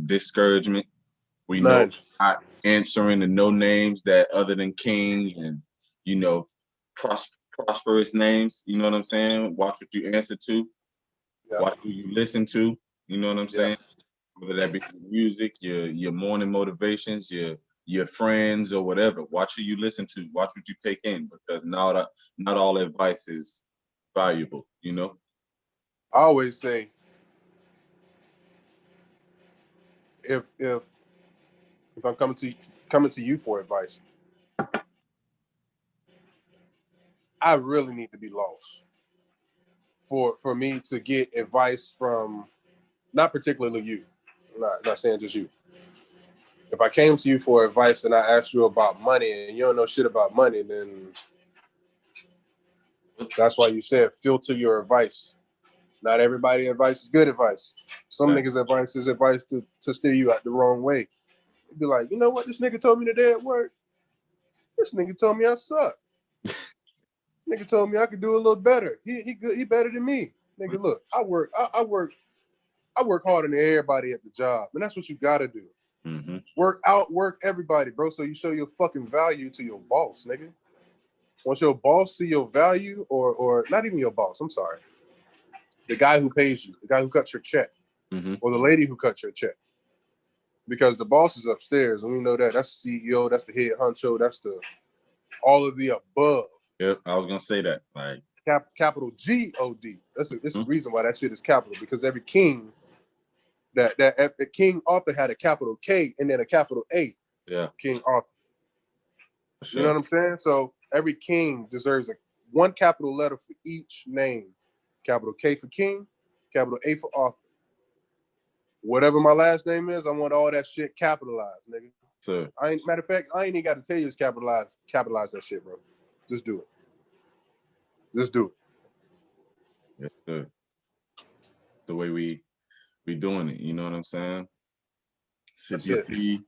discouragement. We know None. not answering the no names that other than King and, you know, prosperous names. You know what I'm saying? Watch what you answer to. Yeah. Watch who you listen to. You know what I'm Yeah. saying? Whether that be music, your morning motivations, your friends or whatever. Watch who you listen to. Watch what you take in because not all advice is valuable. You know. I always say if I'm coming to you for advice, I really need to be lost for me to get advice from not particularly you. Not saying just you. If I came to you for advice and I asked you about money and you don't know shit about money, then that's why you said filter your advice. Not everybody advice is good advice. Some Right. niggas advice is advice to steer you out the wrong way. You'd be like, you know what this nigga told me today at work? This nigga told me I suck. Nigga told me I could do a little better. He good. He better than me. Nigga, look, I work harder than everybody at the job, and that's what you gotta do. Mm-hmm. Work everybody, bro. So you show your fucking value to your boss, nigga. Once your boss see your value, or not even your boss, I'm sorry, the guy who pays you, the guy who cuts your check, Mm-hmm. or the lady who cuts your check, because the boss is upstairs, and we know that that's the CEO, that's the head honcho, that's the all of the above. Yep. I was gonna say that. Like. Capital G-O-D. That's the Mm-hmm. reason why that shit is capital, because every king that King Arthur had a capital K and then a capital A. Yeah. King Arthur. For You know sure. what I'm saying? So every king deserves one capital letter for each name. Capital K for King, capital A for Arthur. Whatever my last name is, I want all that shit capitalized, nigga. So. Matter of fact, I ain't even got to tell you it's capitalized. Capitalize that shit, bro. Just do it. Just do Yeah. The way we doing it. You know what I'm saying? Sip That's your it. tea.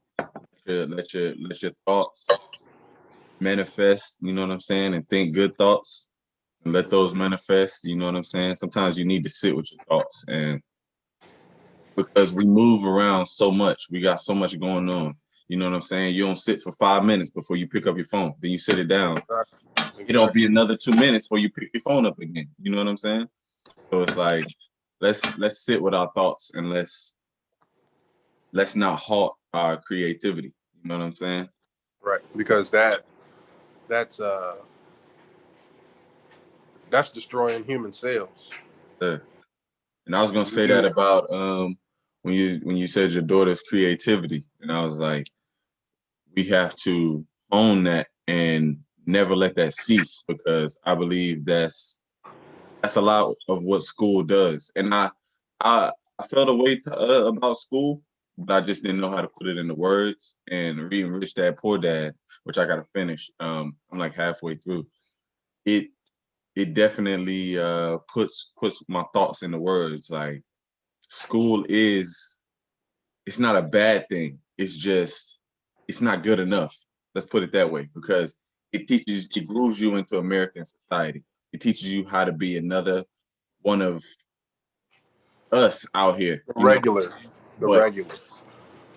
Let your thoughts manifest. You know what I'm saying? And think good thoughts and let those manifest. You know what I'm saying? Sometimes you need to sit with your thoughts and because we move around so much, we got so much going on. You know what I'm saying? You don't sit for 5 minutes before you pick up your phone. Then you sit it down. It don't be Exactly. another 2 minutes before you pick your phone up again. You know what I'm saying? So it's like let's sit with our thoughts and let's not halt our creativity. You know what I'm saying? Right. Because that's that's destroying human cells. Yeah. And I was gonna say that You, about when you said your daughter's creativity, and I was like, we have to own that and never let that cease because I believe that's a lot of what school does. And I felt a way about school, but I just didn't know how to put it into words. And reading Rich Dad Poor Dad, which I got to finish. I'm like halfway through. It it definitely puts my thoughts into words. Like school it's not a bad thing. It's just it's not good enough. Let's put it that way because it grooves you into American society. It teaches you how to be another one of us out here, the you know. regulars, the But regulars.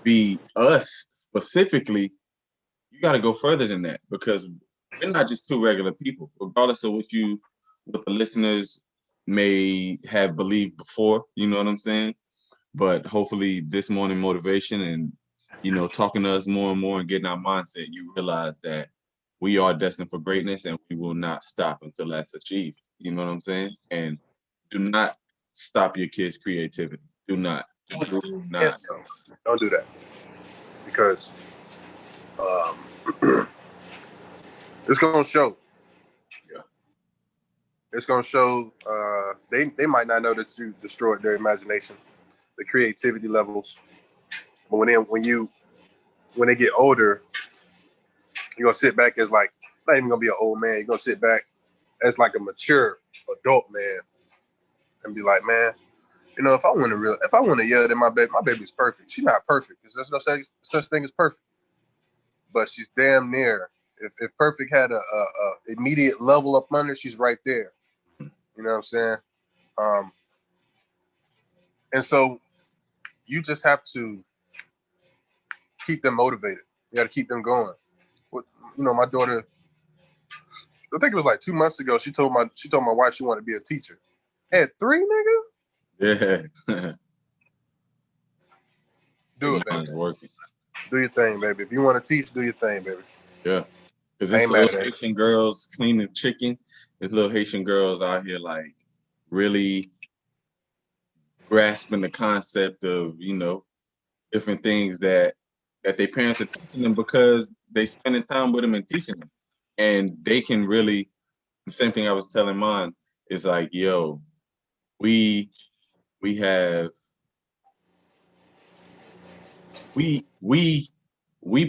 be us specifically, you got to go further than that because we're not just two regular people, regardless of what the listeners may have believed before. You know what I'm saying? But hopefully, this morning motivation and talking to us more and more and getting our mindset, you realize that we are destined for greatness and we will not stop until that's achieved. You know what I'm saying? And do not stop your kids' creativity. Do not. Do Yeah, not. no, don't do that because um, it's gonna show. Yeah. It's gonna show. They might not know that you destroyed their imagination, the creativity levels. But when they get older, you're gonna sit back as like not even gonna be an old man. You're gonna sit back as like a mature adult man and be like, man, if I want to yell at my baby's perfect. She's not perfect because there's no such thing as perfect, but she's damn near. If perfect had a immediate level up under, she's right there. You know what I'm saying? Um, and so you just have to keep them motivated. You got to keep them going. My daughter, I think it was like 2 months ago, she told my wife she wanted to be a teacher. At 3, nigga? Yeah. Do it, baby. Working. Do your thing, baby. If you want to teach, do your thing, baby. Yeah. Because it's little Haitian girls cleaning chicken. There's little Haitian girls out here like really grasping the concept of, different things that their parents are teaching them because they spending time with them and teaching them. And they can really, the same thing I was telling mine is like, yo, we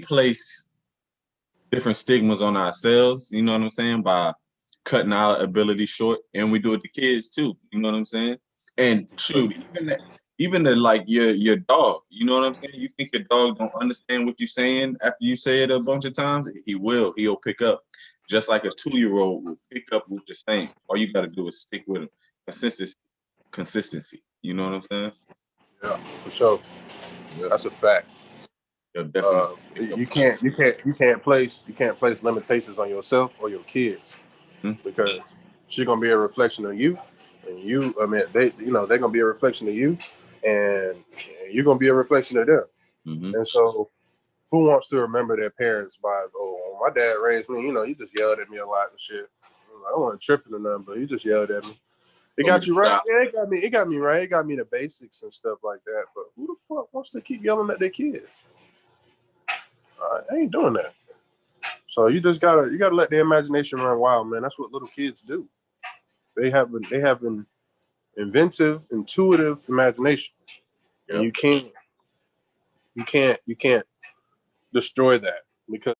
place different stigmas on ourselves, you know what I'm saying, by cutting our ability short, and we do it to kids too, you know what I'm saying? And shoot, even the like your dog, you know what I'm saying? You think your dog don't understand what you're saying after you say it a bunch of times? He'll pick up, just like a 2-year-old will pick up what you're saying. All you got to do is stick with him. Consistency. You know what I'm saying? Yeah, for sure. Yeah. That's a fact. Yeah, definitely. You can't place limitations on yourself or your kids, because she's gonna be a reflection of you, and they're gonna be a reflection of you, and you're gonna be a reflection of them. And so, who wants to remember their parents by, oh, my dad raised me, you just yelled at me a lot and shit. I wasn't tripping or nothing, but you just yelled at me. It got you right. Yeah, it got me right. It got me the basics and stuff like that. But who the fuck wants to keep yelling at their kids? I ain't doing that. So you gotta let the imagination run wild, man. That's what little kids do. They have an inventive, intuitive imagination. Yep. And you can't destroy that, because